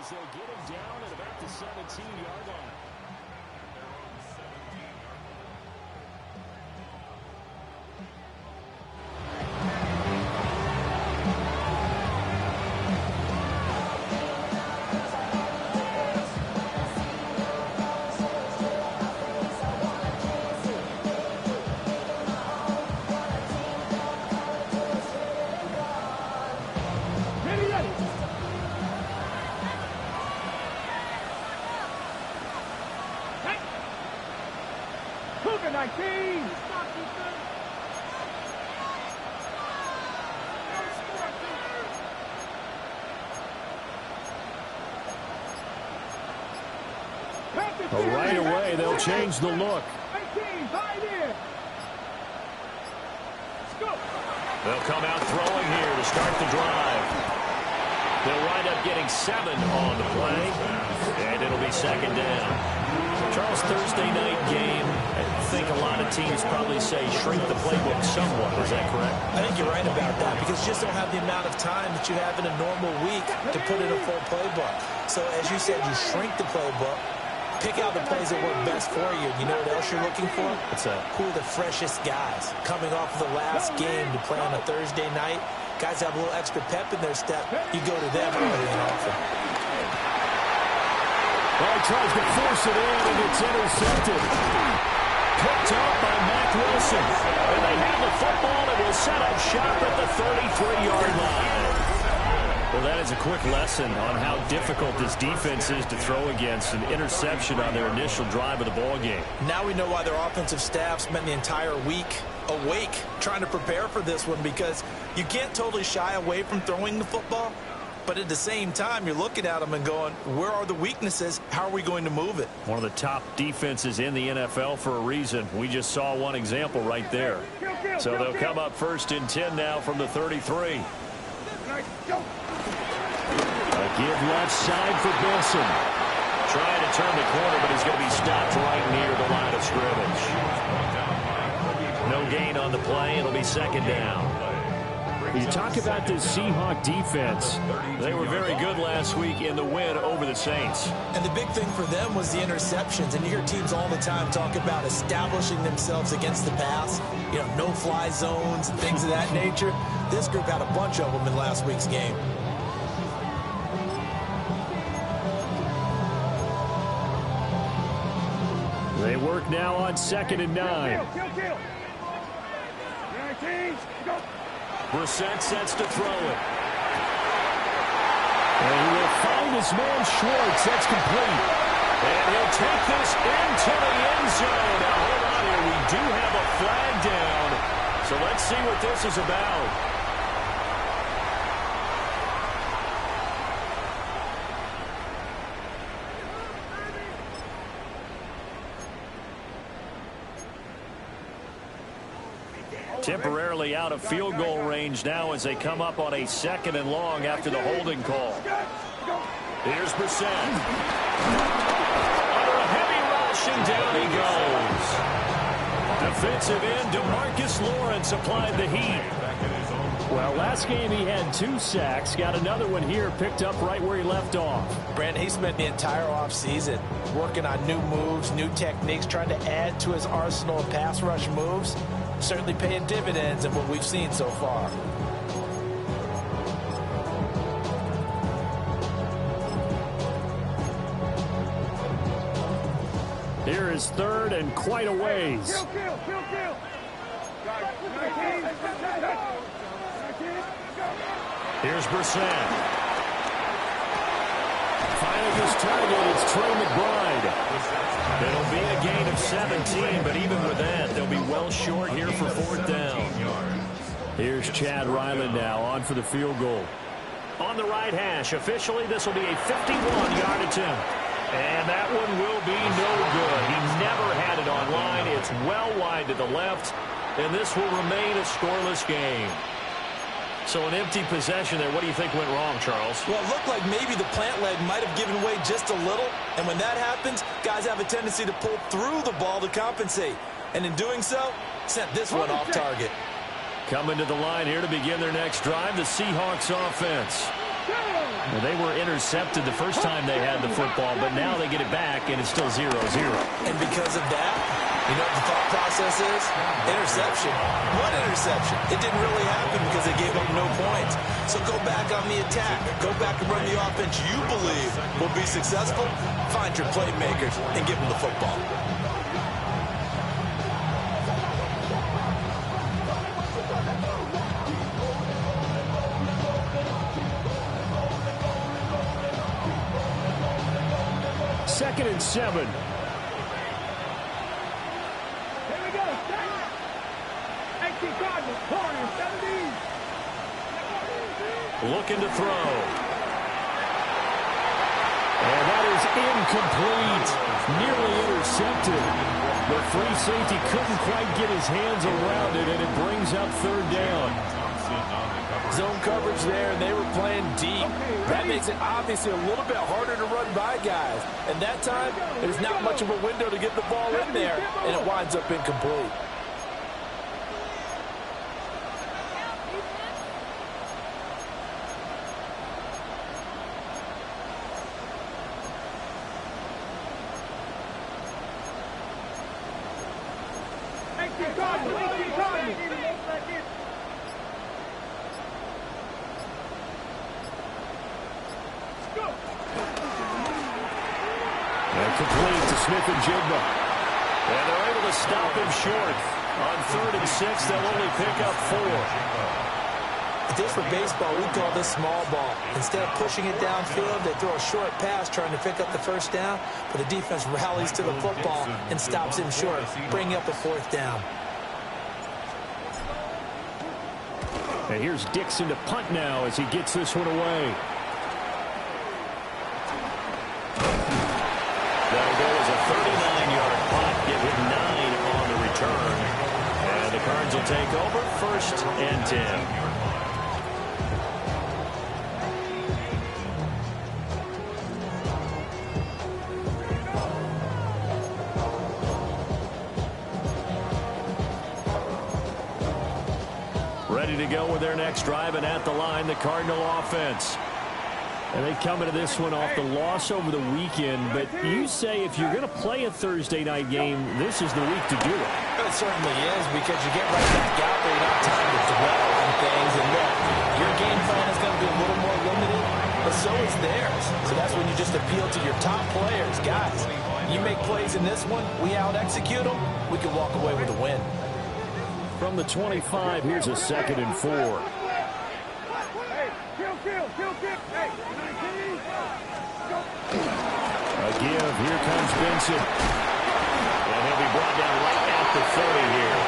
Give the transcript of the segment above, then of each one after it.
as they'll get him down at about the 17-yard line. But right away, they'll change the look. They'll come out throwing here to start the drive. They'll wind up getting 7 on the play, and it'll be second down. Charles, Thursday night game, I think a lot of teams probably say shrink the playbook somewhat. Is that correct? I think you're right about that because you just don't have the amount of time that you have in a normal week to put in a full playbook. So as you said, you shrink the playbook, pick out the plays that work best for you. You know what else you're looking for? What's that? Who are the freshest guys coming off of the last game to play on a Thursday night? Guys have a little extra pep in their step. You go to them early and often. Well, he tries to force it in, and it's intercepted. Picked up by Mack Wilson. And they have the football and will set up shop at the 33-yard line. Well, that is a quick lesson on how difficult this defense is to throw against. An interception on their initial drive of the ball game. Now we know why their offensive staff spent the entire week awake trying to prepare for this one, because you can't totally shy away from throwing the football, but at the same time you're looking at them and going, where are the weaknesses? How are we going to move it? One of the top defenses in the NFL for a reason. We just saw one example right there. So they'll come up 1st and 10 now from the 33. A give left side for Wilson. Trying to turn the corner, but he's going to be stopped right near the line of scrimmage. No gain on the play. It'll be second down. You talk about this Seahawk defense. They were very good last week in the win over the Saints. And the big thing for them was the interceptions. And you hear teams all the time talk about establishing themselves against the pass. You know, no-fly zones and things of that nature. This group had a bunch of them in last week's game. They work now on 2nd and 9. Brissett sets to throw it. And he will find his man Schwartz. That's complete. And he'll take this into the end zone. Now, hold on here. We do have a flag down. So let's see what this is about. Temporarily out of field goal range now as they come up on a 2nd and long after the holding call. Here's Brissett. Under a heavy rush, and down he goes. Defensive end DeMarcus Lawrence applied the heat. Well, last game he had 2 sacks. Got another one here, picked up right where he left off. Brandon, he spent the entire offseason working on new moves, new techniques, trying to add to his arsenal of pass rush moves. Certainly paying dividends in what we've seen so far. Here is 3rd and quite a ways. Here's Brissett. Finally gets targeted. It's Trey McBride. It'll be a gain of 17, but even with that, they'll be well short here for 4th down. Here's Chad Ryland now on for the field goal. On the right hash, officially this will be a 51-yard attempt. And that one will be no good. He never had it on line. It's well wide to the left, and this will remain a scoreless game. So an empty possession there. What do you think went wrong, Charles? Well, it looked like maybe the plant leg might have given way just a little. And when that happens, guys have a tendency to pull through the ball to compensate. And in doing so, sent this one off target. Coming to the line here to begin their next drive, the Seahawks offense. Well, they were intercepted the first time they had the football, but now they get it back, and it's still 0-0. And because of that, you know what the thought process is? Interception. What interception? It didn't really happen because they gave up no points. So go back on the attack. Go back and run the offense you believe will be successful. Find your playmakers and give them the football. Second and 7. Looking to throw. And that is incomplete. Nearly intercepted. The free safety couldn't quite get his hands around it, and it brings up third down. Zone coverage there, and they were playing deep. That makes it obviously a little bit harder to run by guys. And that time, there's not much of a window to get the ball in there, and it winds up incomplete. Complete to Smith and Jigba. And they're able to stop him short. On 3rd and 6, they'll only pick up 4. If this were baseball, we'd call this small ball. Instead of pushing it downfield, they throw a short pass trying to pick up the first down, but the defense rallies to the football and stops him short, bringing up a 4th down. And here's Dixon to punt now as he gets this one away. That'll go as a 39-yard punt. Give him 9 on the return. And the Cards will take over 1st and 10. Ready to go with their next drive, and at the line, the Cardinal offense. And they come into this one off the loss over the weekend, but you say if you're going to play a Thursday night game, this is the week to do it. It certainly is, because you get right back out there, you don't have time to dwell on things, and your game plan is going to be a little more limited, but so is theirs. So that's when you just appeal to your top players. Guys, you make plays in this one, we out-execute them, we can walk away with a win. From the 25, here's a 2nd and 4. A give. Here comes Benson. And he'll be brought down right at the 30 here.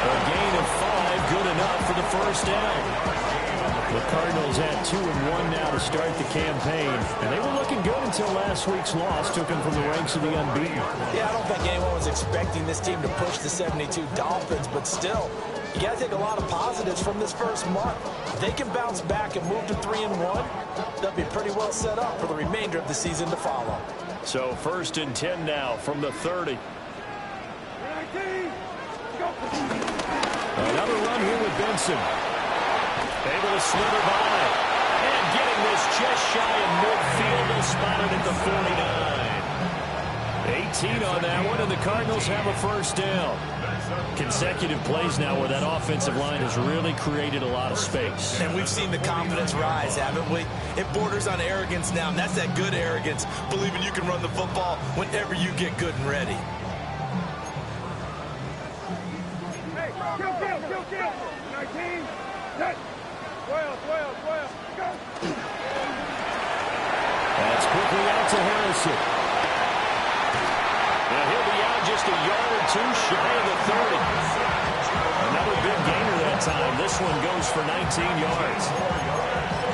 A gain of 5, good enough for the first down. The Cardinals at 2-1 now to start the campaign. And they were looking good until last week's loss took them from the ranks of the unbeaten. Yeah, I don't think anyone was expecting this team to push the 72 Dolphins, but still, you got to take a lot of positives from this first month. If they can bounce back and move to 3-1, they'll be pretty well set up for the remainder of the season to follow. So 1st and 10 now from the 30. Another run here with Benson. Able to slither by. And getting this just shy of midfield. They'll spot it at the 49. 18 on that one, and the Cardinals have a first down. Consecutive plays now where that offensive line has really created a lot of space. And we've seen the confidence rise, haven't we? It borders on arrogance now, and that's that good arrogance, believing you can run the football whenever you get good and ready. Kill. 19, set. 12, go. That's quickly out to Harrison. And he'll be out just a yard or 2 shy of the 30. Another big gainer that time. This one goes for 19 yards.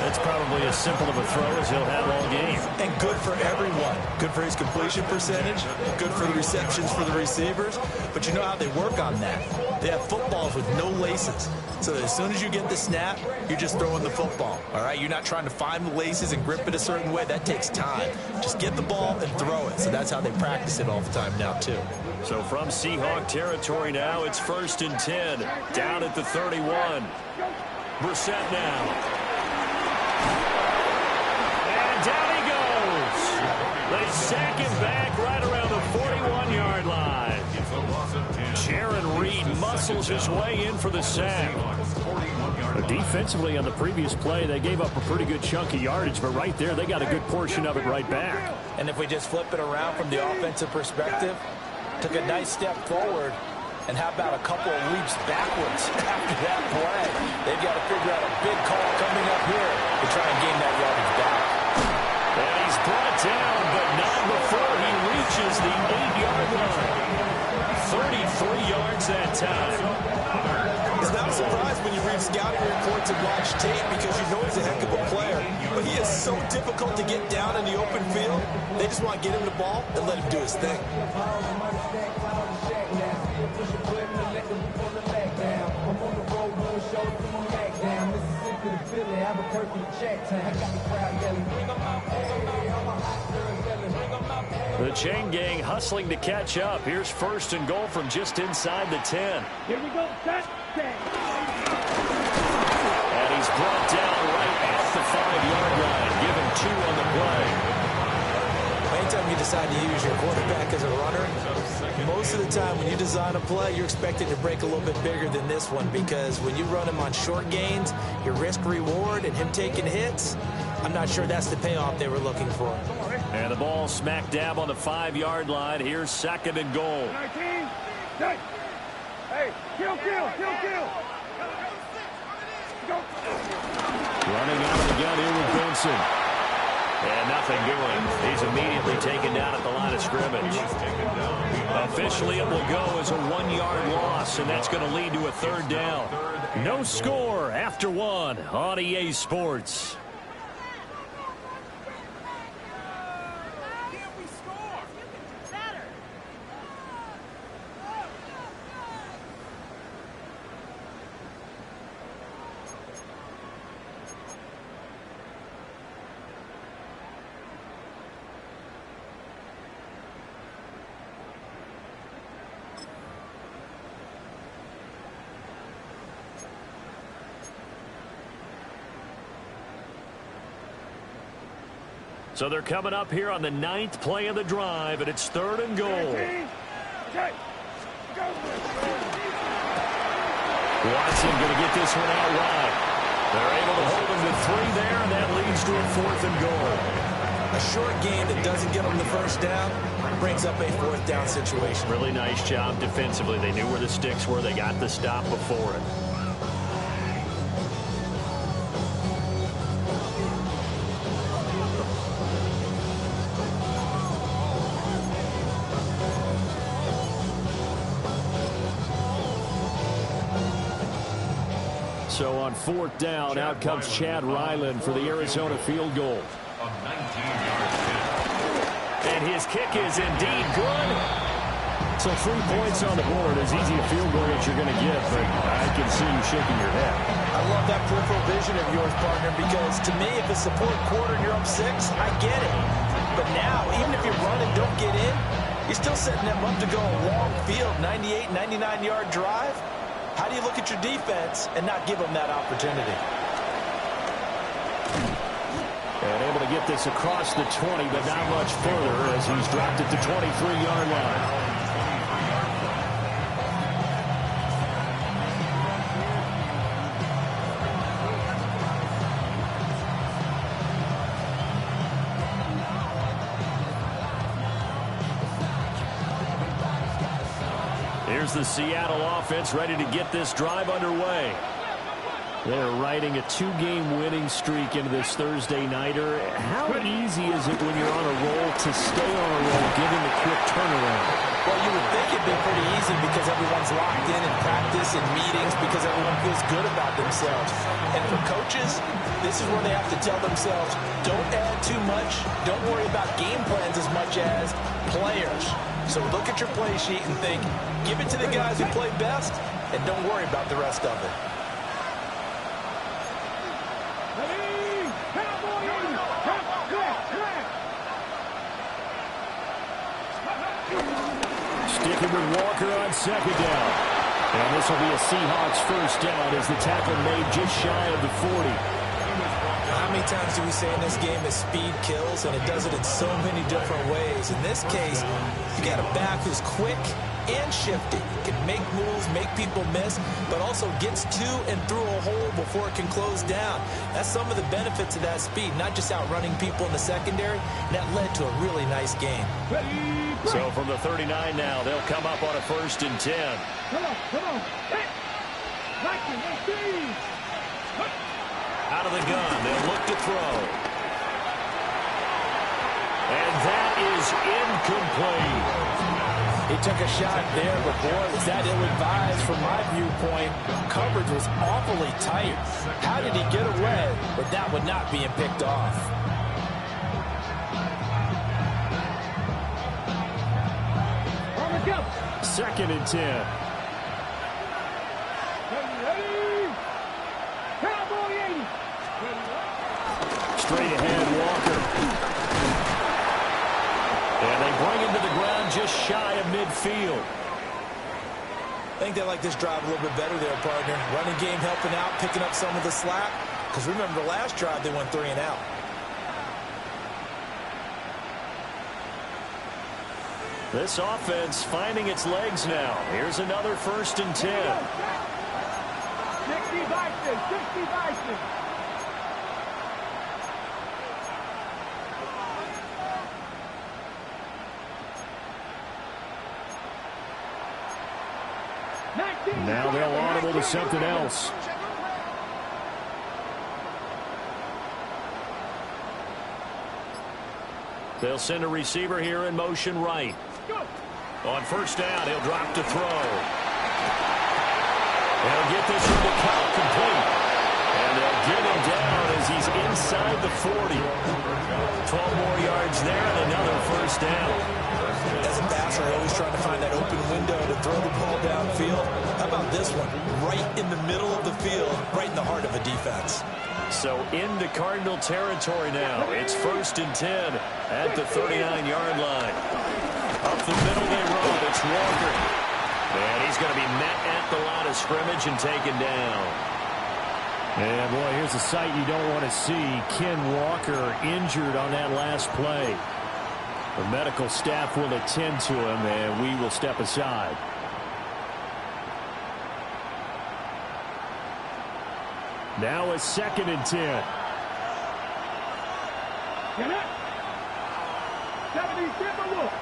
That's probably as simple of a throw as he'll have all game. And good for everyone. Good for his completion percentage. Good for the receptions for the receivers. But you know how they work on that. They have footballs with no laces. So that as soon as you get the snap, you're just throwing the football. All right? You're not trying to find the laces and grip it a certain way. That takes time. Just get the ball and throw it. So that's how they practice it all the time now, too. So from Seahawk territory now, it's 1st and 10. Down at the 31. Brissett now. And down he goes. They sack him back right around the 41-yard line. Jaron Reed muscles his way in for the sack. Defensively on the previous play, they gave up a pretty good chunk of yardage, but right there, they got a good portion of it right back. And if we just flip it around from the offensive perspective, took a nice step forward, and how about a couple of leaps backwards after that play? They've got to figure out a big call coming up here to try and gain that yardage back. And he's brought down, but not before he reaches the 8-yard line. 33 yards that time. It's not a surprise when you read scouting reports and watch tape because you know he's a heck of a player. But he is so difficult to get down in the open field. They just want to get him the ball and let him do his thing. The chain gang hustling to catch up. Here's 1st and goal from just inside the 10. Here we go. Set. And he's brought down right at the 5-yard line. Give him 2 on the play. Anytime you decide to use your quarterback as a runner, most of the time when you design a play, you're expected to break a little bit bigger than this one because when you run him on short gains, your risk-reward and him taking hits, I'm not sure that's the payoff they were looking for. And the ball smack dab on the 5-yard line. Here's 2nd and goal. 19. Set. Hey, kill. Go. Running out of the gun here with Benson. And nothing doing. He's immediately taken down at the line of scrimmage. Officially, it will go as a 1-yard loss, and that's going to lead to a 3rd down. No score after 1 on EA Sports. So they're coming up here on the 9th play of the drive, and it's 3rd and goal. Watson going to get this one out wide. They're able to hold him to 3 there, and that leads to a 4th and goal. A short game that doesn't get them the first down brings up a 4th down situation. Really nice job defensively. They knew where the sticks were. They got the stop before it. So on 4th down, out comes Chad Ryland for the Arizona field goal. And his kick is indeed good. So 3 points on the board, as easy a field goal that you're going to get, but I can see you shaking your head. I love that peripheral vision of yours, partner, because to me, if it's the 4th quarter and you're up 6, I get it. But now, even if you run and don't get in, you're still setting them up to go a long field, 98, 99-yard drive. How do you look at your defense and not give them that opportunity? And able to get this across the 20, but not much further as he's dropped at the 23-yard line. Here's the Seattle offense ready to get this drive underway. They're riding a 2-game winning streak into this Thursday nighter. How easy is it when you're on a roll to stay on a roll, given the quick turnaround? Well, you would think it'd be pretty easy because everyone's locked in practice and meetings because everyone feels good about themselves. And for coaches, this is where they have to tell themselves, don't add too much, don't worry about game plans as much as players. So look at your play sheet and think, give it to the guys who play best, and don't worry about the rest of it. Sticking with Walker on 2nd down. And this will be a Seahawks 1st down as the tackle made just shy of the 40. many times do we say in this game that speed kills, and it does it in so many different ways. In this case, you got a back who's quick and shifty. Can make moves, make people miss, but also gets to and through a hole before it can close down. That's some of the benefits of that speed, not just outrunning people in the secondary. And that led to a really nice game. So from the 39 now, they'll come up on a 1st and 10. Come on. Hey. Out of the gun, they'll look to throw. And that is incomplete. He took a shot there, but boy, was that ill-advised from my viewpoint. Coverage was awfully tight. How did he get away with that one not being picked off? On the jump. 2nd and 10. Ready. Cowboy 80. Straight ahead, Walker. And they bring him to the ground just shy of midfield. I think they like this drive a little bit better there, partner. Running game helping out, picking up some of the slack. Because remember, the last drive they went 3 and out. This offense finding its legs now. Here's another 1st and 10. 60 Bison. Now they'll audible to something else. They'll send a receiver here in motion right. On 1st down, he'll drop to throw. They'll get this one to count complete. And they'll get him down as he's inside the 40. 12 more yards there and another 1st down. As a passer, you're always trying to find that open window to throw the ball downfield. How about this one? Right in the middle of the field, right in the heart of a defense. So into Cardinal territory now. It's 1st and 10 at the 39-yard line. Up the middle they run. It's Walker. And he's going to be met at the line of scrimmage and taken down. And, boy, here's a sight you don't want to see. Ken Walker injured on that last play. The medical staff will attend to him, and we will step aside. Now it's 2nd and 10. Get up. 70 look.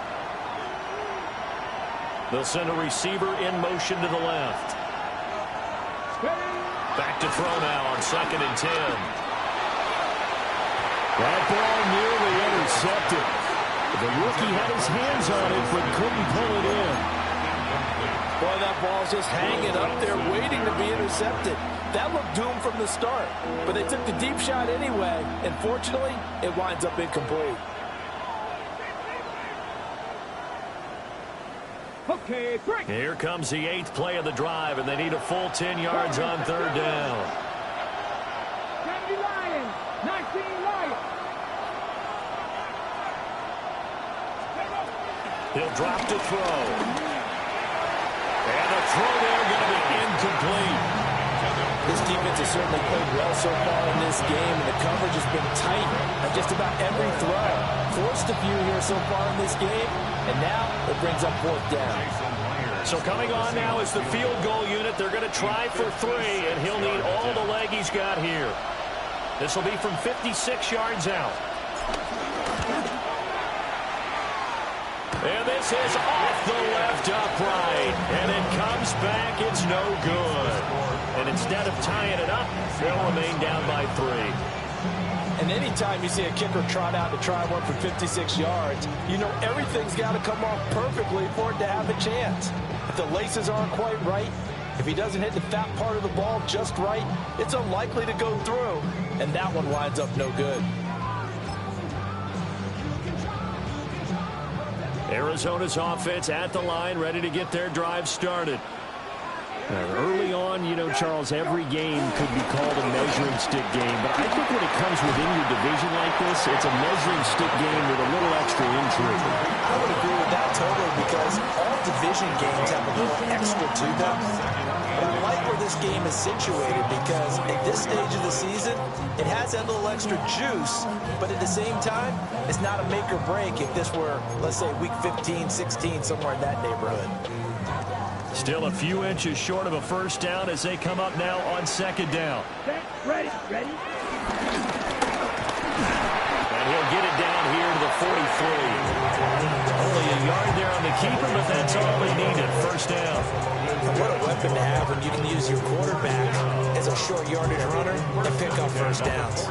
They'll send a receiver in motion to the left. Back to throw now on 2nd and 10. That ball nearly intercepted. The rookie had his hands on it, but couldn't pull it in. Boy, that ball's just hanging up there, waiting to be intercepted. That looked doomed from the start, but they took the deep shot anyway, and fortunately, it winds up incomplete. Okay, break. Here comes the 8th play of the drive, and they need a full 10 yards on 3rd down. 70 Lions, 19 Lions. He'll drop to throw. And the throw there going to be incomplete. This defense has certainly played well so far in this game, and the coverage has been tight on just about every throw. Forced a few here so far in this game, and now it brings up 4th down. So coming on now is the field goal unit. They're going to try for 3, and he'll need all the leg he's got here. This will be from 56 yards out. And this is off the left upright. And it comes back. It's no good. And instead of tying it up, they'll remain down by 3. And anytime you see a kicker trot out to try one for 56 yards, you know everything's got to come off perfectly for it to have a chance. If the laces aren't quite right, if he doesn't hit the fat part of the ball just right, it's unlikely to go through. And that one winds up no good. Arizona's offense at the line, ready to get their drive started. Early on, you know, Charles, every game could be called a measuring stick game. But I think when it comes within your division like this, it's a measuring stick game with a little extra intrigue. I would agree with that totally because all division games have a little extra to them. But I like where this game is situated because at this stage of the season, it has that little extra juice, but at the same time, it's not a make or break if this were, let's say, week 15, 16, somewhere in that neighborhood. Still a few inches short of a first down as they come up now on second down. Set, ready. And he'll get it down here to the 43. Only a yard there on the keeper, but that's all he needed. First down. What a weapon to have when you can use your quarterback as a short yardage runner and pick up first downs.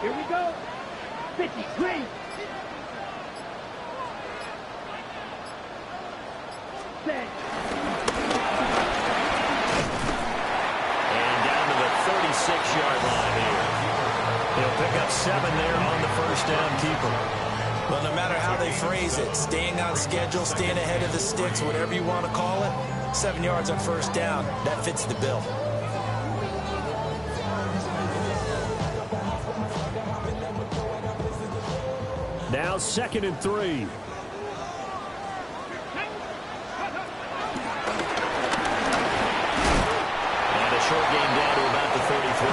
Here we go. 53. Set. And down to the 36-yard line here. He'll pick up 7 there on the first down keeper. Well, no matter how they phrase it, staying on schedule, staying ahead of the sticks, whatever you want to call it, 7 yards on first down, that fits the bill. Now 2nd and 3. And a short game down to about the 33.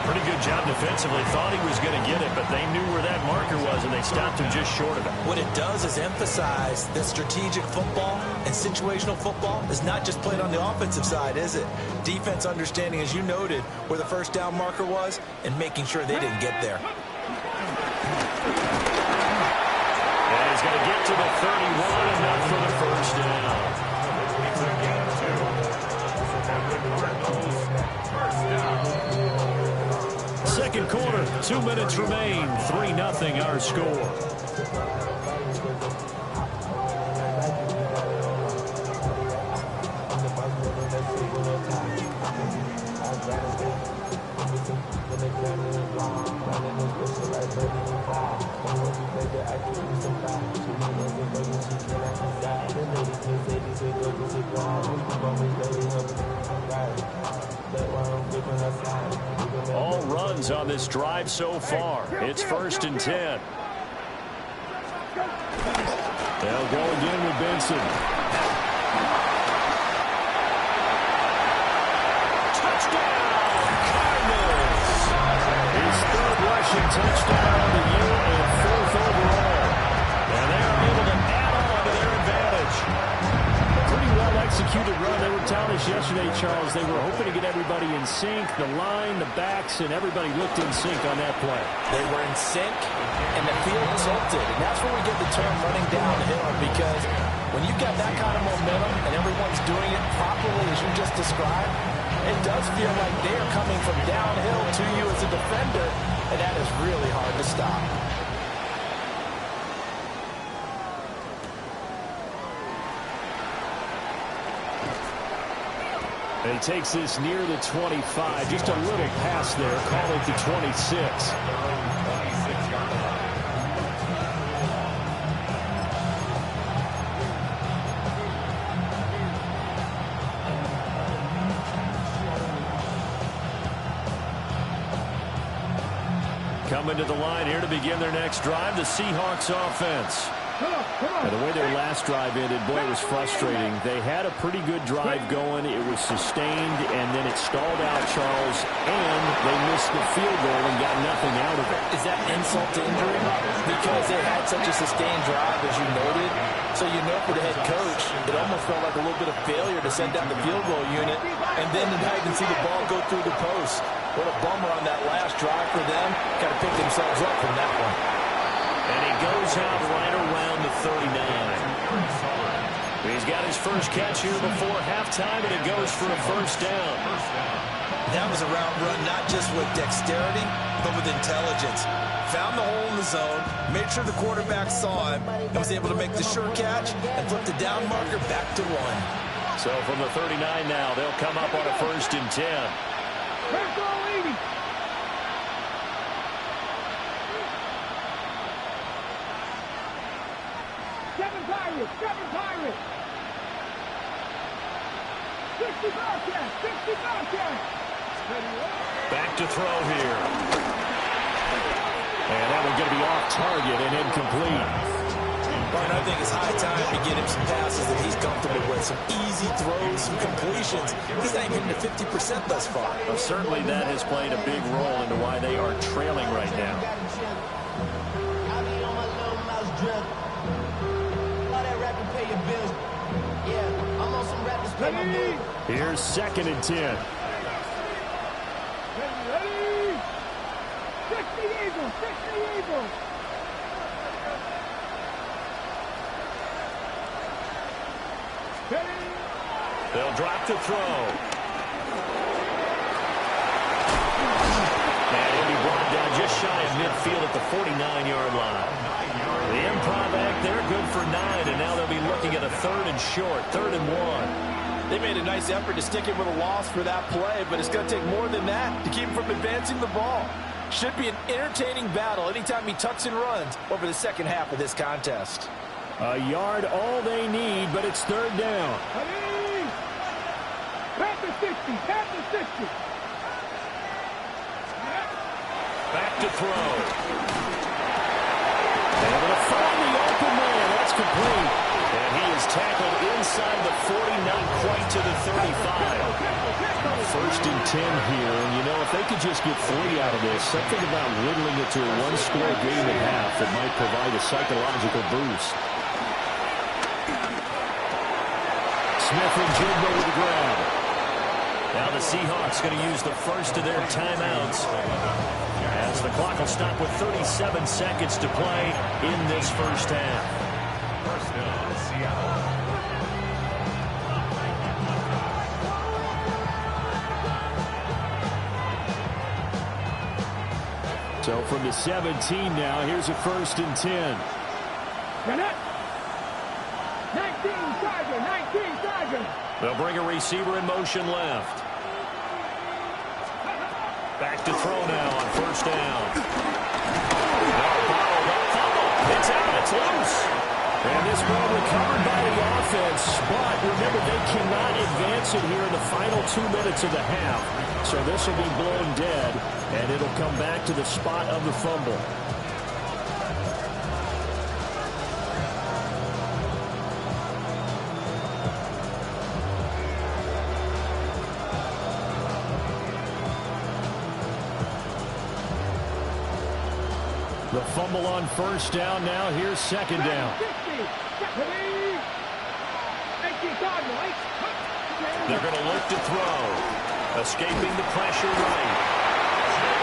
Pretty good job defensively. Thought he was going to get it, but they knew where that marker was, and they stopped him just short of it. What it does is emphasize that strategic football and situational football is not just played on the offensive side, is it? Defense understanding, as you noted, where the first down marker was and making sure they didn't get there. And he's going to get to the 31, enough for the first down. Second quarter, 2 minutes remain. 3-0 our score. All runs on this drive so far. It's 1st and 10. They'll go again with Benson. Touchdown, Cardinals! His 3rd rushing touchdown of the year and 4th overall. And they are able to add on to their advantage. Pretty well executed run. They were telling us yesterday, Charles, they were hoping to get everybody in sync. The line, the backs, and everybody looked in sync on that play. They were in sync, and the field tilted. And that's where we get the term running downhill, because when you've got that kind of momentum and everyone's doing it properly as you just described, it does feel like they are coming from downhill to you as a defender, and that is really hard to stop. And he takes this near the 25. Just a little pass there. Call it the 26. Coming to the line here to begin their next drive, the Seahawks offense. And the way their last drive ended, boy, it was frustrating. They had a pretty good drive going. It was sustained, and then it stalled out, Charles, and they missed the field goal and got nothing out of it. Is that insult to injury? Because they had such a sustained drive, as you noted. So you know for the head coach, it almost felt like a little bit of failure to send down the field goal unit, and then now you can see the ball go through the post. What a bummer on that last drive for them. Got to pick themselves up from that one. And he goes out right around the 39. He's got his first catch here before halftime, and it goes for a first down. That was a route run not just with dexterity, but with intelligence. Found the hole in the zone, made sure the quarterback saw him, and was able to make the sure catch and flip the down marker back to 1. So from the 39 now, they'll come up on a 1st and 10. Let's go, Edie. Seven Pirates. 60 Bobcats. Back to throw here. And that one's going to be off target and incomplete. Well, I think it's high time to get him some passes that he's comfortable with. Some easy throws, some completions. He's not even hitting to 50% thus far. Well, certainly that has played a big role into why they are trailing right now. Here's 2nd and 10. Ready. 60 Eagles. They'll drop to throw. And he'll be brought down just shy of midfield at the 49-yard line. The improv act there, good for 9, and now they'll be looking at a 3rd and short, 3rd and 1. They made a nice effort to stick him with a loss for that play, but it's going to take more than that to keep him from advancing the ball. Should be an entertaining battle anytime he tucks and runs over the second half of this contest. A yard all they need, but it's 3rd down. Ready. Panther 60. Back to throw. Able to find the open man. That's complete. And he is tackled inside the 40, not quite to the 35. 1st and 10 here, and you know, if they could just get 3 out of this, something about whittling it to a 1-score game at half that might provide a psychological boost. Smith and Jigba with the grab. Now the Seahawks going to use the first of their timeouts, as the clock will stop with 37 seconds to play in this first half. First down, Seattle. So from the 17 now, here's a 1st and 10. 19 Tiger. They'll bring a receiver in motion left. Back to throw now on 1st down. It's out. It's loose. And this ball recovered by the offense, but remember, they cannot advance it here in the final 2 minutes of the half. So this will be blown dead, and it'll come back to the spot of the fumble. The fumble on 1st down now. Here's 2nd down. They're going to look to throw. Escaping the pressure right.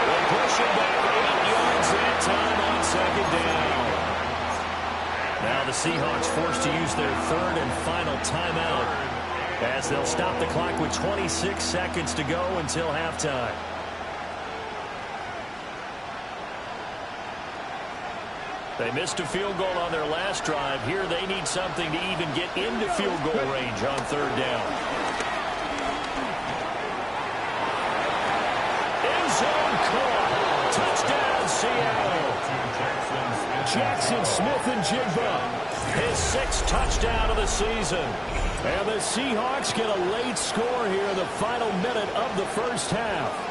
They'll push it back 8 yards that time on 2nd down. Now the Seahawks forced to use their 3rd and final timeout, as they'll stop the clock with 26 seconds to go until halftime. They missed a field goal on their last drive. Here they need something to even get into field goal range on 3rd down. End zone caught. Touchdown, Seattle. Jackson, Smith, and Jigba. His 6th touchdown of the season. And the Seahawks get a late score here in the final minute of the first half.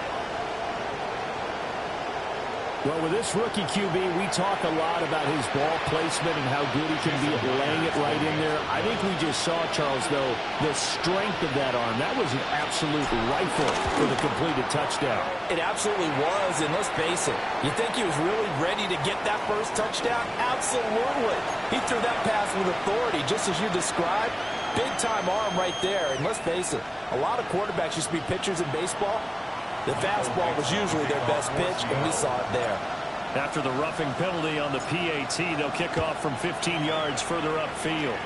Well, with this rookie QB, we talk a lot about his ball placement and how good he can be at laying it right in there. I think we just saw, Charles, though, the strength of that arm. That was an absolute rifle for the completed touchdown. It absolutely was, and let's face it, you think he was really ready to get that first touchdown? Absolutely. He threw that pass with authority, just as you described. Big-time arm right there, and let's face it, a lot of quarterbacks used to be pitchers in baseball. The fastball was usually their best pitch, and we saw it there. After the roughing penalty on the PAT, they'll kick off from 15 yards further upfield.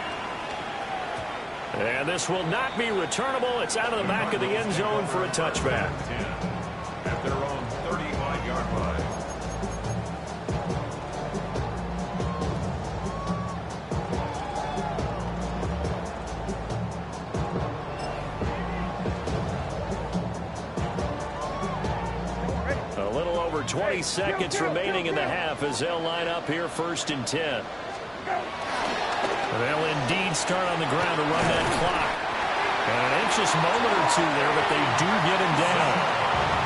And this will not be returnable. It's out of the back of the end zone for a touchback. 10 at their own 35-yard line. A little over 20 seconds remaining in the half as they'll line up here 1st and 10. They'll indeed start on the ground to run that clock. An anxious moment or two there, but they do get him down.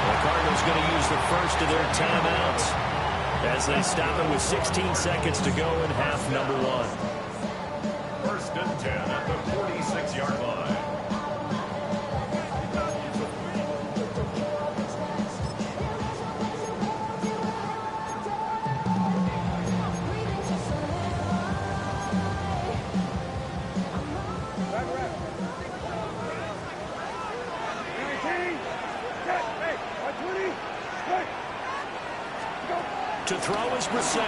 The Cardinals going to use the first of their timeouts as they stop it with 16 seconds to go in half number 1. 1st and 10 at the 46-yard line. To throw is Brissett.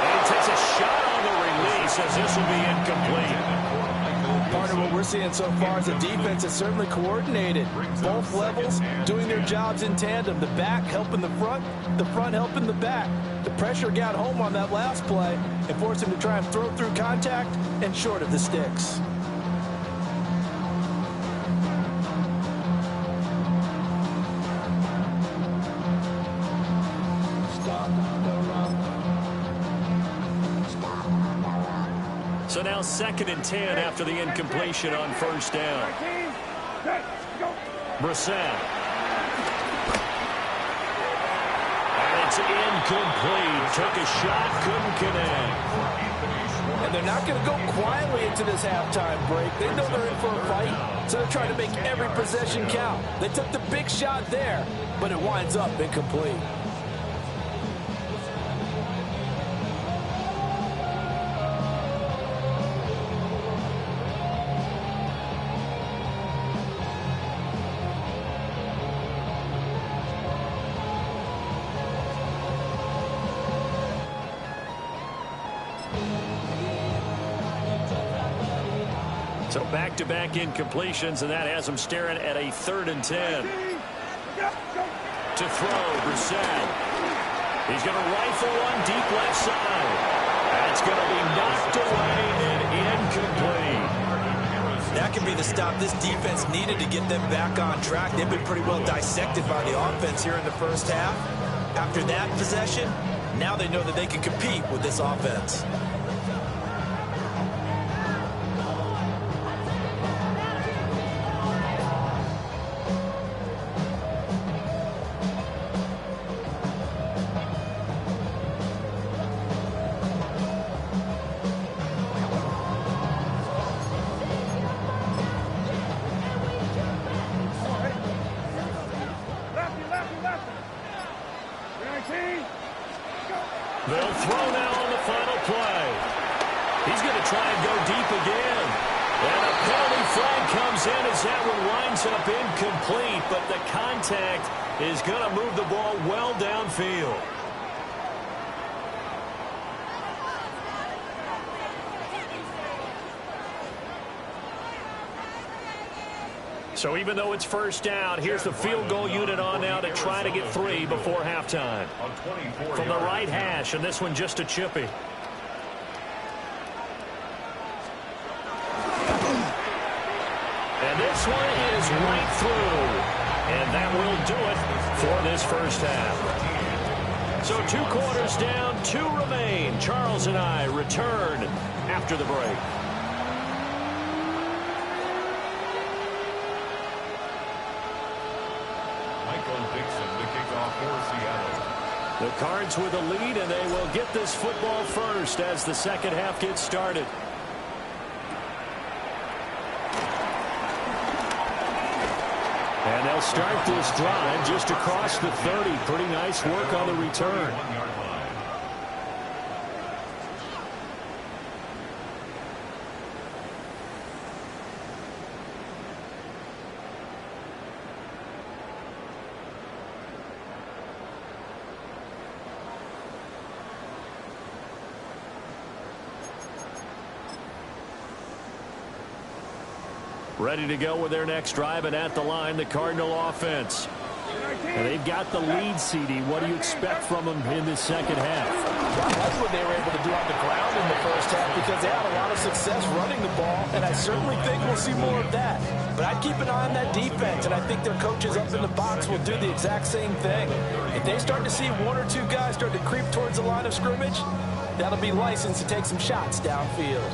And he takes a shot on the release as this will be incomplete. Part of what we're seeing so far is the defense is certainly coordinated. Both levels doing their jobs in tandem. The back helping the front helping the back. The pressure got home on that last play and forced him to try and throw through contact and short of the sticks. So now 2nd and 10 after the incompletion on 1st down. Brissett. And it's incomplete. Took a shot, couldn't connect. And they're not going to go quietly into this halftime break. They know they're in for a fight, so they're trying to make every possession count. They took the big shot there, but it winds up incomplete. So back-to-back incompletions, and that has them staring at a 3rd and 10. To throw, Brissett. He's going to rifle one deep left side. That's going to be knocked away and incomplete. That could be the stop this defense needed to get them back on track. They've been pretty well dissected by the offense here in the first half. After that possession, now they know that they can compete with this offense. They'll throw now on the final play. He's going to try and go deep again. And a penalty flag comes in as that one winds up incomplete, but the contact is going to move the ball well downfield. So even though it's 1st down, here's the field goal unit on now to try to get 3 before halftime. From the right hash, and this one just a chippy. And this one is right through. And that will do it for this first half. So 2 quarters down, 2 remain. Charles and I return after the break. The Cards with a lead, and they will get this football first as the second half gets started. And they'll start this drive just across the 30. Pretty nice work on the return. Ready to go with their next drive, and at the line, the Cardinal offense. And they've got the lead, CD. What do you expect from them in this second half? Well, that's what they were able to do on the ground in the first half because they had a lot of success running the ball, and I certainly think we'll see more of that. But I'd keep an eye on that defense, and I think their coaches up in the box will do the exact same thing. If they start to see one or two guys start to creep towards the line of scrimmage, that'll be licensed to take some shots downfield.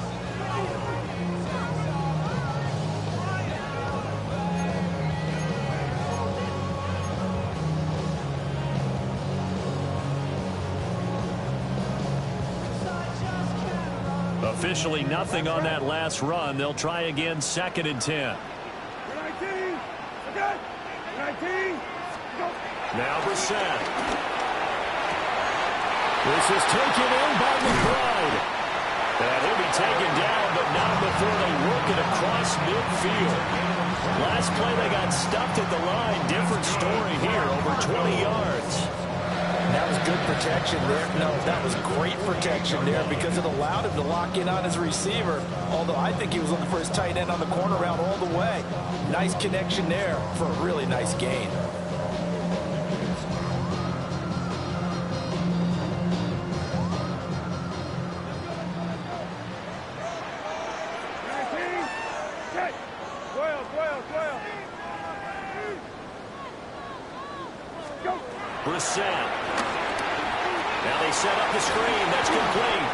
Officially nothing on that last run. They'll try again, 2nd and 10. 19. Okay. 19. Go. Now Brissett. This is taken in by McBride. And he'll be taken down, but not before they work it across midfield. Last play they got stuffed at the line. Different story here, over 20 yards. That was good protection there. No, that was great protection there because it allowed him to lock in on his receiver, although I think he was looking for his tight end on the corner route all the way. Nice connection there for a really nice gain. Brissett. Now they set up the screen. That's complete.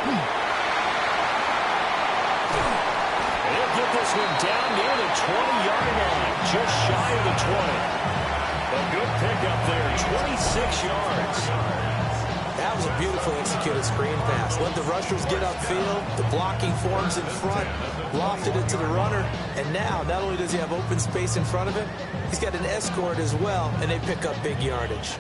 And he'll get this one down near the 20-yard line, just shy of the 20. A good pickup there, 26 yards. That was a beautifully executed screen pass. Let the rushers get upfield. The blocking forms in front. Lofted it to the runner. And now, not only does he have open space in front of him, he's got an escort as well, and they pick up big yardage.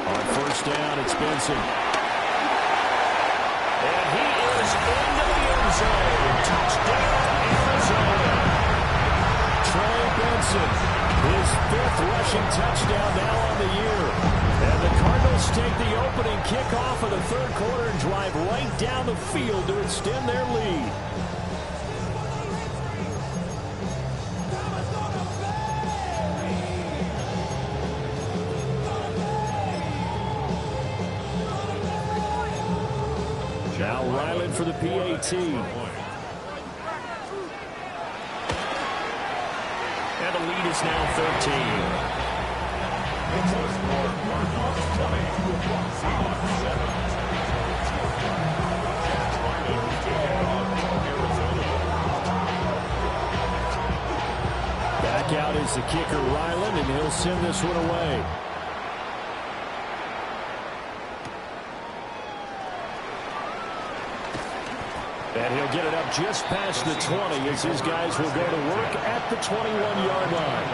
On first down, it's Benson. And he is into the end zone. Touchdown, Arizona. Trey Benson, his 5th rushing touchdown now on the year. And the Cardinals take the opening kickoff of the 3rd quarter and drive right down the field to extend their lead. Now Ryland for the PAT. And the lead is now 13. Back out is the kicker, Ryland, and he'll send this one away. And he'll get it up just past the 20 as his guys will go to work at the 21-yard line.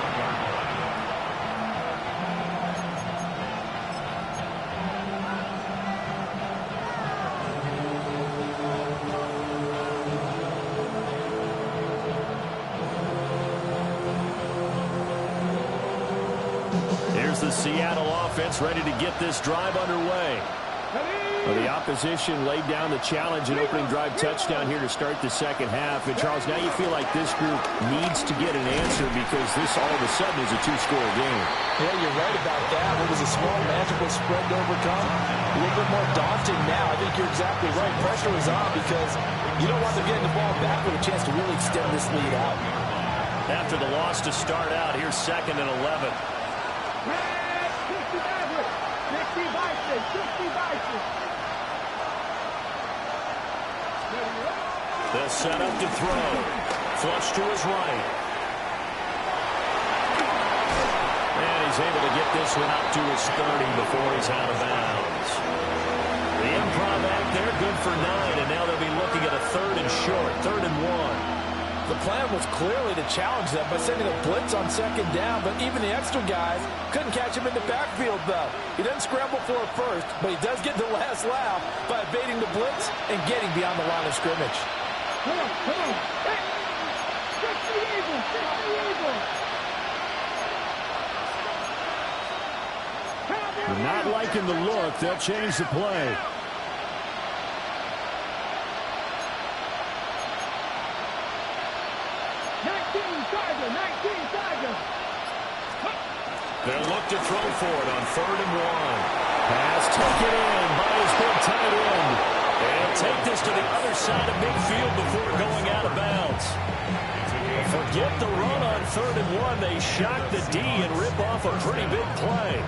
Here's the Seattle offense ready to get this drive underway. Well, the opposition laid down the challenge and opening drive touchdown here to start the second half. And, Charles, now you feel like this group needs to get an answer because this all of a sudden is a 2-score game. Yeah, you're right about that. It was a small, magical spread to overcome. A little bit more daunting now. I think you're exactly right. Pressure is on because you don't want them getting the ball back with a chance to really extend this lead out. After the loss to start out, here's 2nd and 11. 60 Bison. They'll set up to throw. Flush to his right. And he's able to get this one up to his 30 before he's out of bounds. The improv act there, good for 9, and now they'll be looking at a 3rd and short, 3rd and 1. The plan was clearly to challenge them by sending a blitz on 2nd down, but even the extra guys couldn't catch him in the backfield, though. He didn't scramble for it first, but he does get the last laugh by evading the blitz and getting beyond the line of scrimmage. Come on. Hey, 60 Eagles. They're not liking the look. They'll change the play. Tiger, 19 Tiger. They'll look to throw for it on 3rd and 1. Pass taken in by his big tight end. And take this to the other side of midfield before going out of bounds. Forget the run on 3rd and 1. They shock the D and rip off a pretty big play.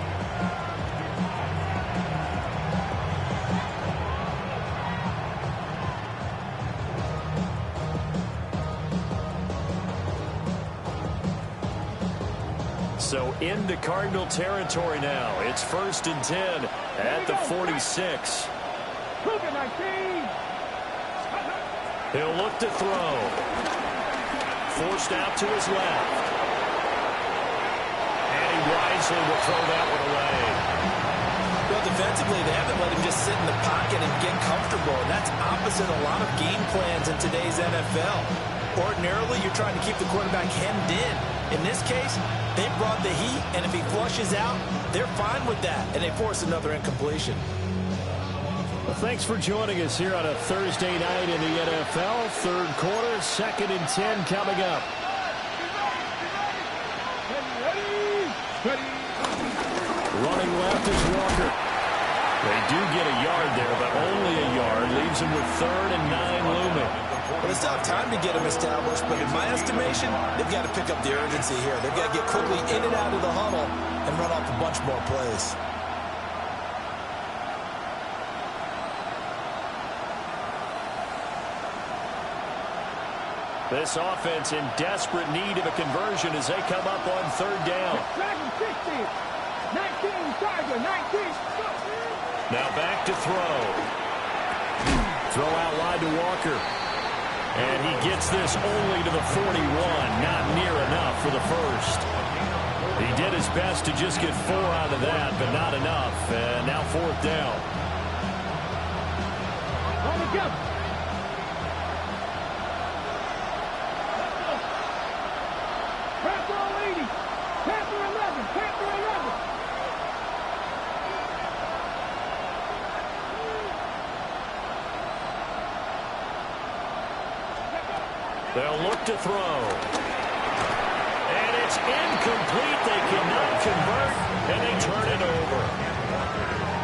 So into Cardinal territory now. It's 1st and 10 at the 46. He'll look to throw. Forced out to his left. And he wisely will throw that one away. Well, defensively, they haven't let him just sit in the pocket and get comfortable, and that's opposite a lot of game plans in today's NFL. Ordinarily, you're trying to keep the quarterback hemmed in. In this case, they brought the heat, and if he flushes out, they're fine with that, and they force another incompletion. Well, thanks for joining us here on a Thursday night in the NFL. 3rd quarter, 2nd and 10 coming up. Running left is Walker. They do get a yard there, but only a yard. Leaves him with 3rd and 9 looming. Well, they still have time to get him established, but in my estimation, they've got to pick up the urgency here. They've got to get quickly in and out of the huddle and run off a bunch more plays. This offense in desperate need of a conversion as they come up on 3rd down. 19 Tiger, 19. Now back to throw. Throw out wide to Walker. And he gets this only to the 41. Not near enough for the first. He did his best to just get 4 out of that, but not enough. And now 4th down. On the jump. Panther 80. Panther 11. Panther 11. They'll look to throw. And it's incomplete. They cannot convert, and they turn it over.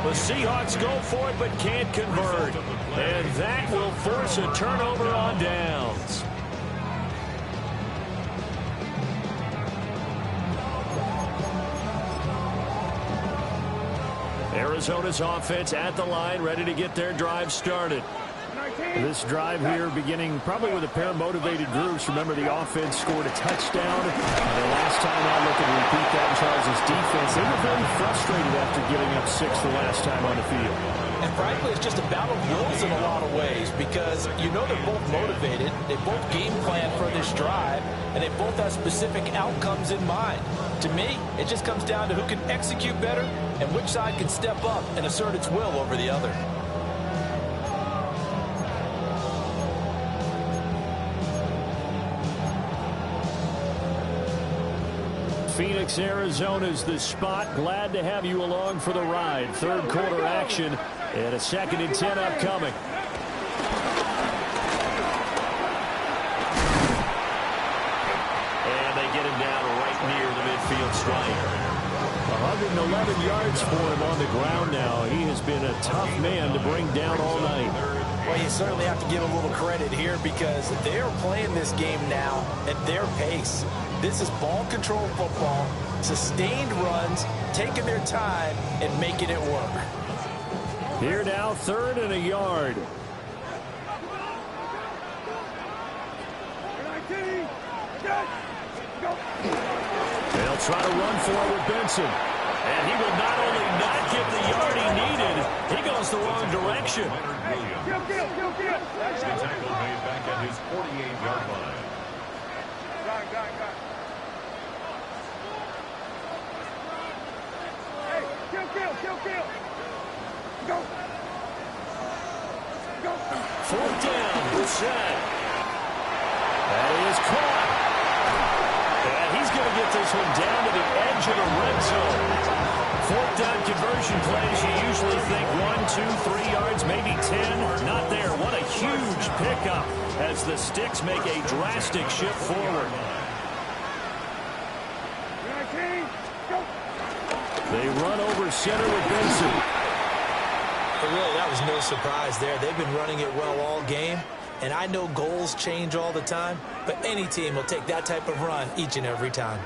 The Seahawks go for it, but can't convert. And that will force a turnover on downs. Arizona's offense at the line, ready to get their drive started. This drive here beginning probably with a pair of motivated groups. Remember, the offense scored a touchdown. The last time I look at repeat that, Charles' defense, they were very frustrated after giving up 6 the last time on the field. And frankly, it's just a battle of wills in a lot of ways because you know they're both motivated. They both game plan for this drive, and they both have specific outcomes in mind. To me, it just comes down to who can execute better and which side can step up and assert its will over the other. Phoenix, Arizona's the spot. Glad to have you along for the ride. 3rd quarter action and a 2nd and 10 upcoming. And they get him down right near the midfield stripe. 111 yards for him on the ground now. He has been a tough man to bring down all night. Well, you certainly have to give a little credit here because they are playing this game now at their pace. This is ball control football, sustained runs, taking their time and making it work. Here now, 3rd and a yard. 19. Go. They'll try to run for it with Benson. And he will not only not get the yard he needed, he goes the wrong direction. Kill. That's the tackle made back at his 48-yard line. Got. Hey, kill. Go. 4th down, set. That is caught. And he's going to get this one down to the edge of the red zone. 4th down conversion plays, you usually think 1, 2, 3 yards, maybe 10. Not there. What a huge pickup as the Sticks make a drastic shift forward. They run over center with Benson. But really, that was no surprise there. They've been running it well all game. And I know goals change all the time, but any team will take that type of run each and every time.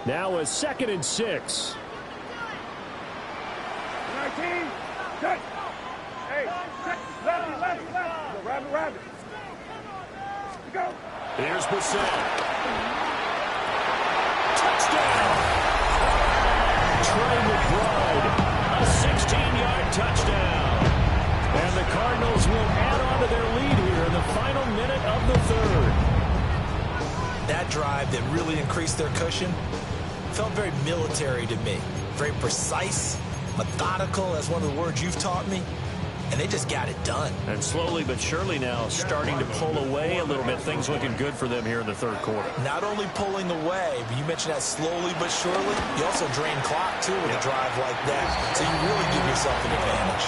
Now a 2nd and 6. 19, touch. Hey, lefty. Go, rabbit. Go. Here's Bissett. Touchdown! Trey McBride, a 16-yard touchdown. And the Cardinals will add on to their lead here in the final minute of the 3rd. That drive that really increased their cushion felt very military to me. Very precise, methodical, that's one of the words you've taught me. And they just got it done. And slowly but surely now starting to pull away a little bit. Things looking good for them here in the 3rd quarter. Not only pulling away, but you mentioned that slowly but surely. You also drain clock, too, with a drive like that. So you really give yourself an advantage.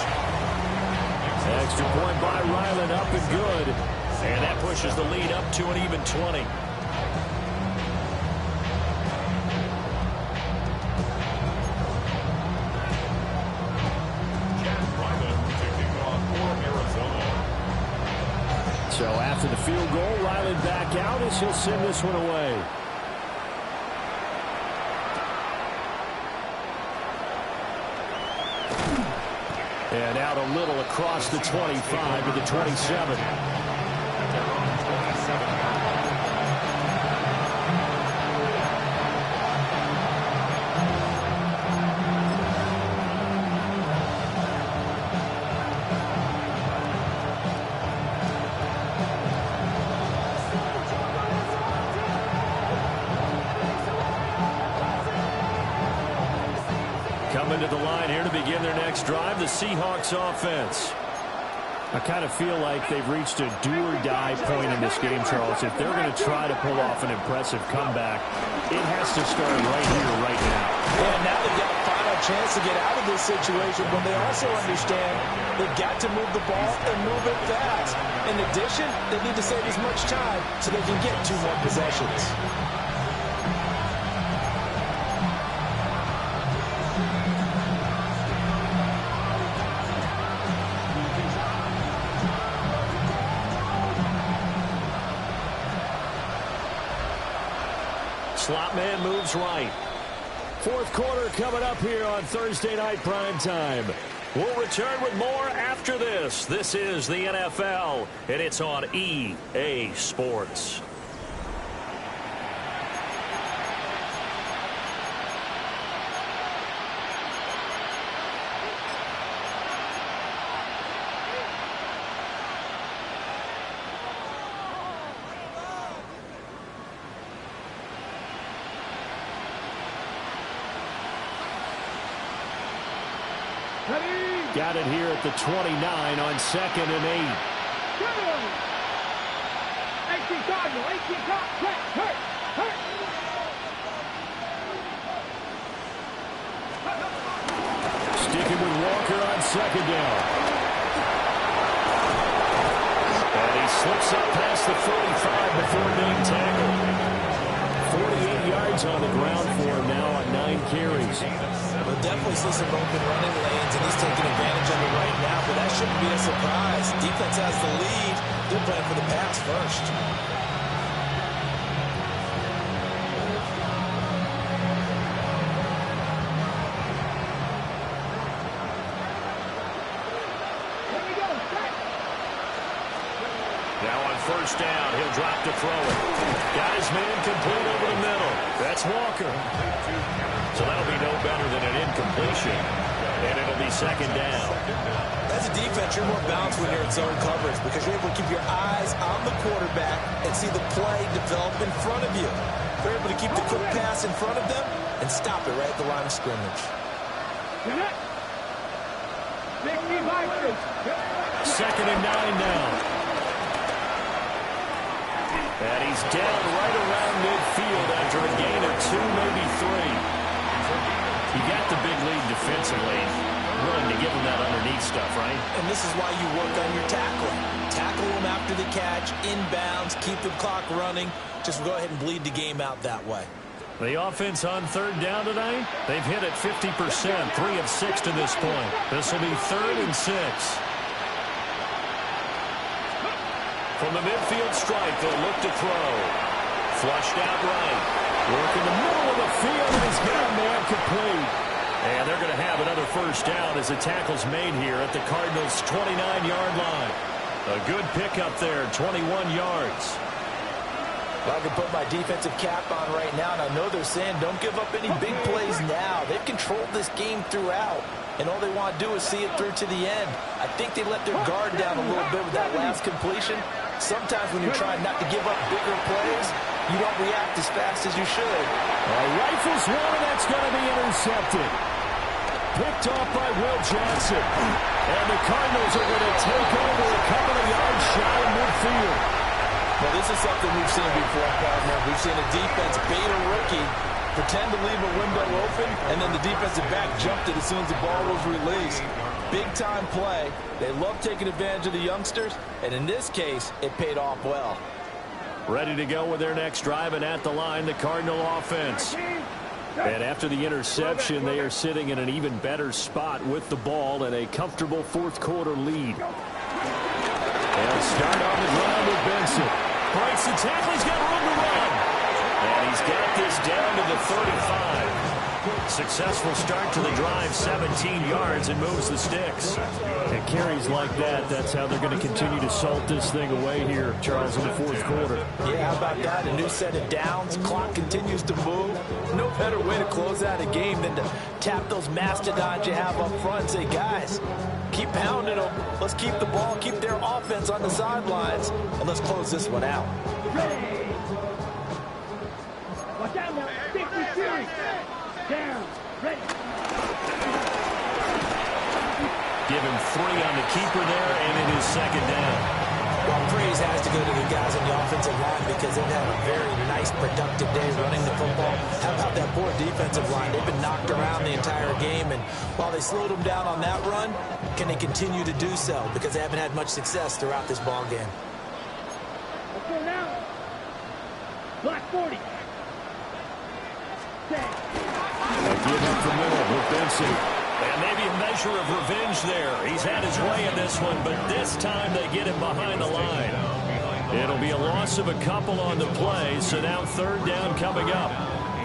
Extra point by Ryland, up and good. And that pushes the lead up to an even 20. So after the field goal, Ryland back out as he'll send this one away. And out a little across the 25 to the 27. Coming to the line here to begin their next drive, the Seahawks offense. I kind of feel like they've reached a do-or-die point in this game, Charles. If they're going to try to pull off an impressive comeback, it has to start right here, right now. Yeah, now they've got a final chance to get out of this situation, but they also understand they've got to move the ball and move it fast. In addition, they need to save as much time so they can get 2 more possessions. Slot man moves right. 4th quarter coming up here on Thursday Night Prime Time. We'll return with more after this. This is the NFL, and it's on EA Sports. Got it here at the 29 on 2nd and 8. 18 Cardinal, 18 Cardinal, hurt. Sticking with Walker on 2nd down. And he slips up past the 45 before being tackled. 48 yards on the ground for him now on 9 carries. We'll definitely see some open running lanes, and he's taking advantage of it right now, but that shouldn't be a surprise. Defense has the lead. They're playing for the pass first. Now on 1st down, he'll drop to throw it. Got his man complete over the middle. That's Walker. So that'll be no better than an incompletion. And it'll be 2nd down. As a defense, you're more balanced when you're in zone coverage because you're able to keep your eyes on the quarterback and see the play develop in front of you. They're able to keep the quick pass in front of them and stop it right at the line of scrimmage. Big Second and 9 now. And he's down right around midfield after a gain of 2, maybe 3. He got the big lead defensively. Willing to give him that underneath stuff, right? And this is why you work on your tackling. Tackle him after the catch, inbounds, keep the clock running. Just go ahead and bleed the game out that way. The offense on third down tonight, they've hit it 50%, 3 of 6 to this point. This will be 3rd and 6. From the midfield stripe, they'll look to throw. Flushed out right. Work in the middle of the field, and he's got him there complete. And they're going to have another first down as the tackle's made here at the Cardinals' 29-yard line. A good pickup there, 21 yards. Well, I can put my defensive cap on right now, and I know they're saying don't give up any big plays now. They've controlled this game throughout, and all they want to do is see it through to the end. I think they let their guard down a little bit with that last completion. Sometimes when you're trying not to give up bigger plays, you don't react as fast as you should. Rifles one, and that's going to be intercepted. Picked off by Will Johnson. And the Cardinals are going to take over a couple of yards shy of midfield. Well, this is something we've seen before, partner. We've seen a defense bait a rookie, pretend to leave a window open, and then the defensive back jumped it as soon as the ball was released. Big-time play. They love taking advantage of the youngsters, and in this case, it paid off well. Ready to go with their next drive, and at the line, the Cardinal offense. And after the interception, they are sitting in an even better spot with the ball and a comfortable fourth-quarter lead. They'll start on the ground with Benson. Breaks the tackle. He's got room to run. And he's got this down to the 35. Successful start to the drive, 17 yards, and moves the sticks. And carries like that, that's how they're going to continue to salt this thing away here, Charles, in the fourth quarter. Yeah, how about that? A new set of downs. Clock continues to move. No better way to close out a game than to tap those mastodons you have up front and say, guys, keep pounding them. Let's keep the ball, keep their offense on the sidelines, and let's close this one out. Ready. Watch out now. Safety series. Down. Ready. Give him 3 on the keeper there, and it is second down. Well, praise has to go to the guys on the offensive line because they've had a very nice, productive day running the football. How about that poor defensive line? They've been knocked around the entire game, and while they slowed them down on that run, can they continue to do so? Because they haven't had much success throughout this ball game. Let's go now. Black 40. Give up the middle with Benson. And maybe a measure of revenge there. He's had his way in this one, but this time they get him behind the line. It'll be a loss of a couple on the play, so now third down coming up.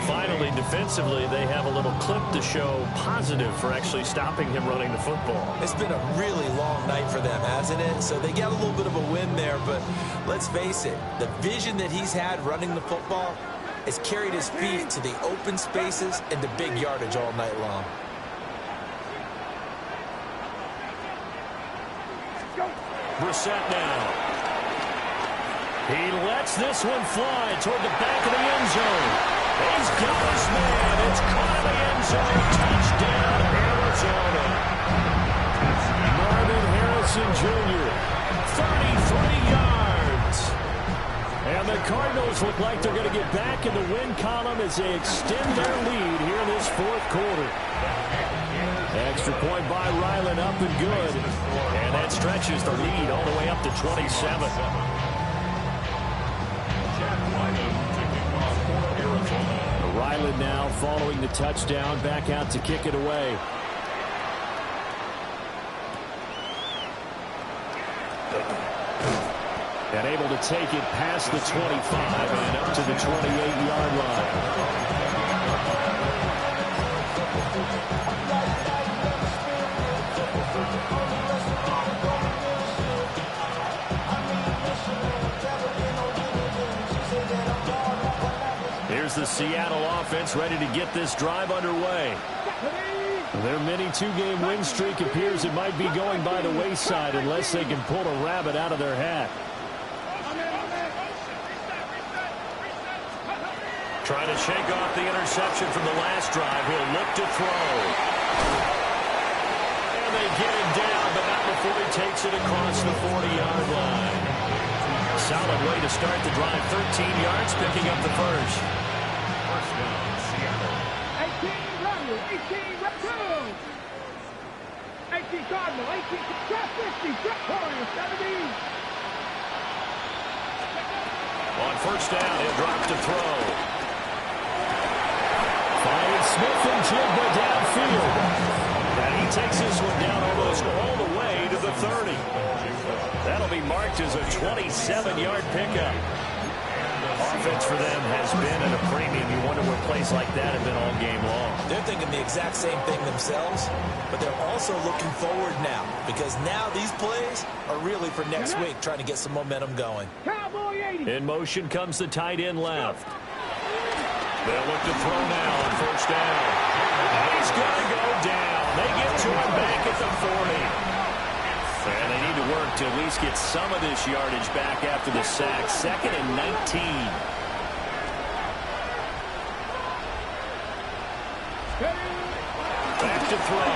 Finally, defensively, they have a little clip to show positive for actually stopping him running the football. It's been a really long night for them, hasn't it? So they got a little bit of a win there, but let's face it, the vision that he's had running the football has carried his feet to the open spaces and the big yardage all night long. Brissett now. He lets this one fly toward the back of the end zone. He's got his man. It's caught in the end zone. Touchdown, Arizona. Marvin Harrison Jr., 33 yards. And the Cardinals look like they're going to get back in the win column as they extend their lead here in this fourth quarter. Extra point by Ryland, up and good. And that stretches the lead all the way up to 27. Ryland now following the touchdown, back out to kick it away. And able to take it past the 25 and up to the 28-yard line. Here's the Seattle offense ready to get this drive underway. Their mini two-game win streak appears it might be going by the wayside unless they can pull a rabbit out of their hat. Trying to shake off the interception from the last drive. He'll look to throw. And they get him down, but not before he takes it across the 40-yard line. Solid way to start the drive. 13 yards, picking up the first. First down, Seattle. 18 Rebel, 18 Rebel. 18 Cardinal, 18 Trap 50, Trap Warrior, 70. On first down, he'll drop to throw. Finding Smith and Jigba downfield. And he takes this one down almost all the way to the 30. That'll be marked as a 27-yard pickup. Offense for them has been at a premium. You wonder where plays like that have been all game long. They're thinking the exact same thing themselves, but they're also looking forward now because now these plays are really for next week, trying to get some momentum going. Cowboy 80. In motion comes the tight end left. They'll look to throw now on first down. He's going to go down. They get to him back at the 40. And they need to work to at least get some of this yardage back after the sack. 2nd and 19. Back to throw.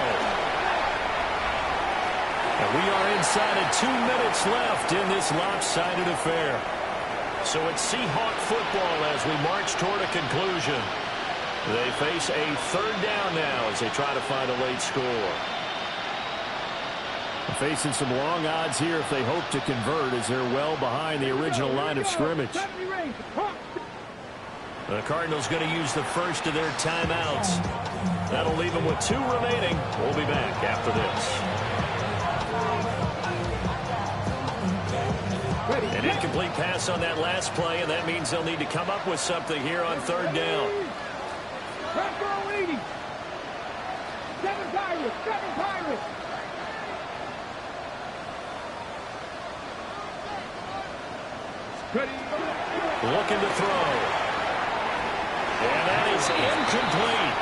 And we are inside of 2 minutes left in this lopsided affair. So it's Seahawk football as we march toward a conclusion. They face a 3rd down now as they try to find a late score. Facing some long odds here if they hope to convert as they're well behind the original line of scrimmage. The Cardinals going to use the first of their timeouts. That'll leave them with 2 remaining. We'll be back after this. An incomplete pass on that last play, and that means they'll need to come up with something here on 3rd down. 7 Pirates, 7 Pirates. Looking to throw. And that is incomplete.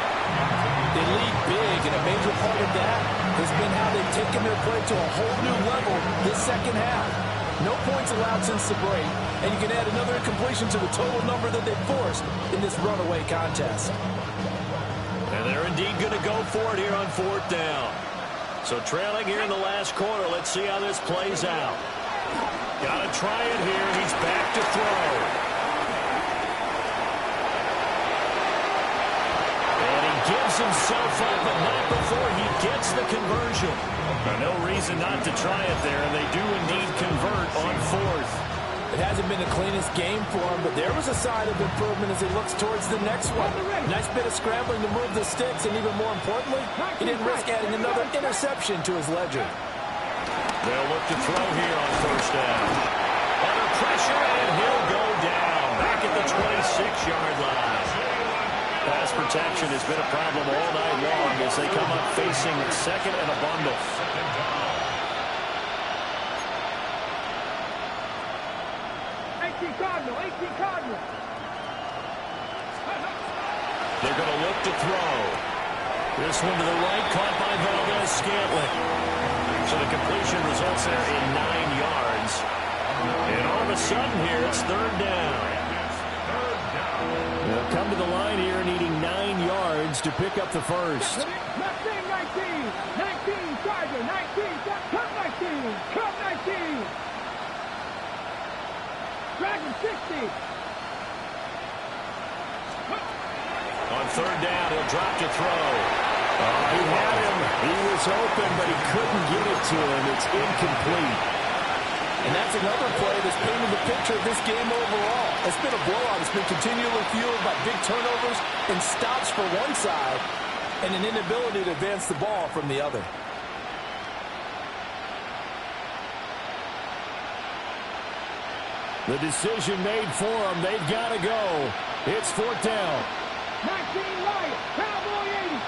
They lead big, and a major part of that has been how they've taken their play to a whole new level this second half. No points allowed since the break, and you can add another incompletion to the total number that they forced in this runaway contest. And they're indeed going to go for it here on 4th down. So trailing here in the last quarter. Let's see how this plays out. Got to try it here. He's back to throw. And he gives himself up, but not before he gets the conversion. No reason not to try it there, and they do indeed convert on 4th. It hasn't been the cleanest game for him, but there was a sign of improvement as he looks towards the next one. Nice bit of scrambling to move the sticks, and even more importantly, he didn't risk adding another interception to his ledger. They'll look to throw here on first down. Under pressure, and he'll go down. Back at the 26-yard line. Pass protection has been a problem all night long as they come up facing 2nd and a bundle. Cardinal, 18 Cardinal. They're going to look to throw. This one to the right, caught by Valdez-Scantling. So the completion results there in 9 yards. And all of a sudden here, it's 3rd down. They'll come to the line here needing 9 yards to pick up the first. 19, 19, Charger, 19, cut 19, cut 19. Dragon 60. On 3rd down, he'll drop to throw. He had him. He was open, but he couldn't get it to him. It's incomplete. And that's another play that's painted the picture of this game overall. It's been a blowout. It's been continually fueled by big turnovers and stops for one side and an inability to advance the ball from the other. The decision made for them. They've got to go. It's 4th down. 19 Riot, Cowboy 80.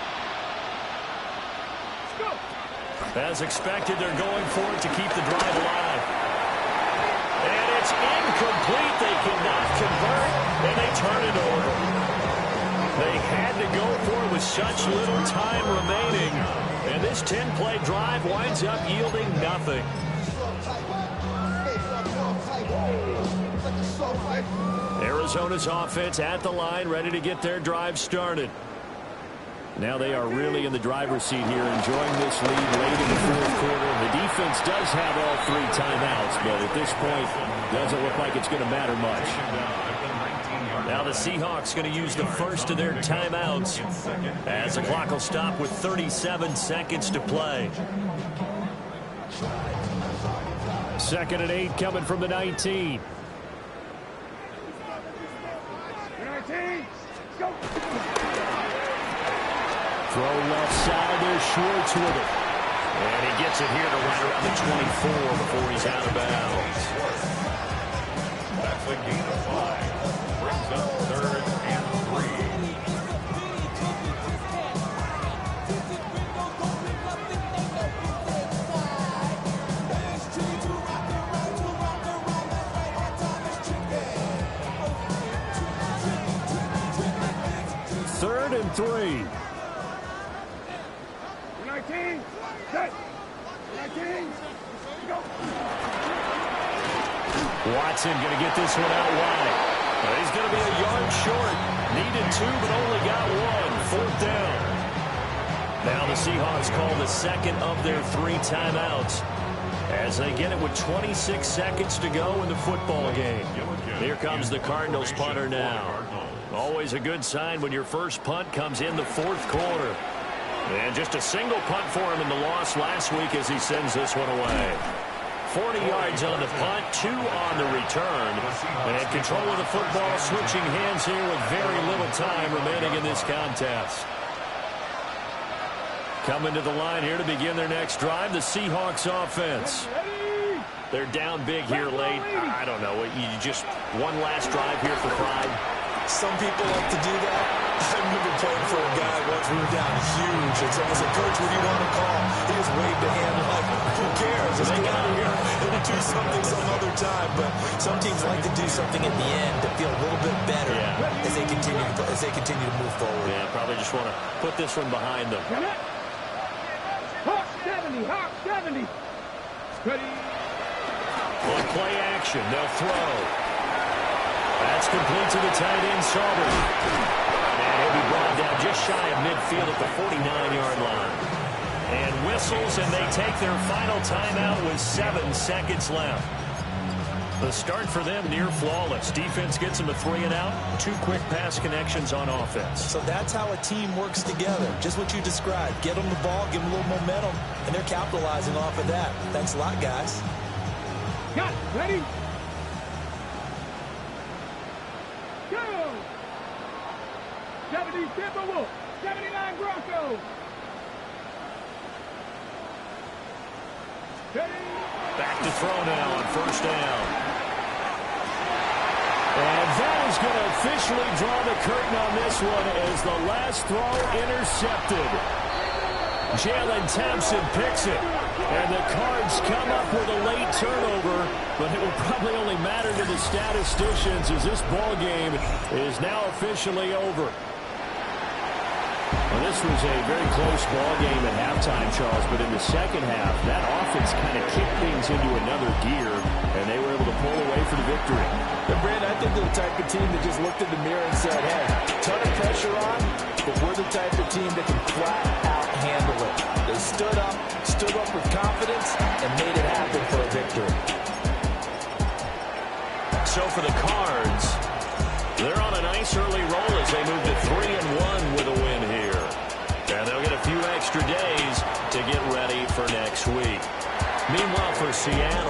Let's go. As expected, they're going for it to keep the drive alive. And it's incomplete. They cannot convert, and they turn it over. They had to go for it with such little time remaining. And this 10-play drive winds up yielding nothing. Arizona's offense at the line, ready to get their drive started. Now they are really in the driver's seat here, enjoying this lead late in the fourth quarter. The defense does have all 3 timeouts, but at this point, doesn't look like it's going to matter much. Now the Seahawks going to use the first of their timeouts as the clock will stop with 37 seconds to play. 2nd and 8 coming from the 19. 19, go. Throw left side, there's Schwartz with it. And he gets it here to right around the 24 before he's out of bounds. That's a gain of 5. Brings up 3rd and 3. 3rd and 3. 19, set. 19, go. Watson going to get this one out wide. He's going to be a yard short. Needed 2, but only got 1. 4th down. Now the Seahawks call the second of their 3 timeouts as they get it with 26 seconds to go in the football game. Here comes the Cardinals punter now. Always a good sign when your first punt comes in the 4th quarter. And just a single punt for him in the loss last week as he sends this one away. 40 yards on the punt, 2 on the return. And control of the football switching hands here with very little time remaining in this contest. Coming to the line here to begin their next drive, the Seahawks offense. They're down big here late. I don't know. You just one last drive here for pride. Some people like to do that. I remember playing for a guy once. We were down huge, and someone said, "Coach, what do you want to call?" He just waved a hand like, "Who cares? Let's get out of here and do something some other time." But some teams like to do something at the end to feel a little bit better as they continue to move forward. Yeah, probably just want to put this one behind them. Hawk 70, Hawk 70. Ready. On play action, they'll throw. That's complete to the tight end, Sauber. And he'll be brought down just shy of midfield at the 49-yard line. And whistles, and they take their final timeout with 7 seconds left. The start for them near flawless. Defense gets them a 3 and out. 2 quick pass connections on offense. So that's how a team works together. Just what you described. Get them the ball, give them a little momentum, and they're capitalizing off of that. Thanks a lot, guys. Got it. Ready? Go! 70 Timberwolves, 79 Broncos. Ready? Back to throw now on 1st down. And that is going to officially draw the curtain on this one as the last throw intercepted. Jalen Thompson picks it. And the Cards come up with a late turnover, but it will probably only matter to the statisticians as this ball game is now officially over. Well, this was a very close ball game at halftime, Charles, but in the second half, that offense kind of kicked things into another gear, and they were able to pull away for the victory. And Brandon, I think they're the type of team that just looked in the mirror and said, hey, ton of pressure on, but we're the type of team that can flat out handle it. They stood up with confidence, and made it happen for a victory. So for the Cards, they're on a nice early roll as they move to 3-1 with a win here. And they'll get a few extra days to get ready for next week. Meanwhile, for Seattle,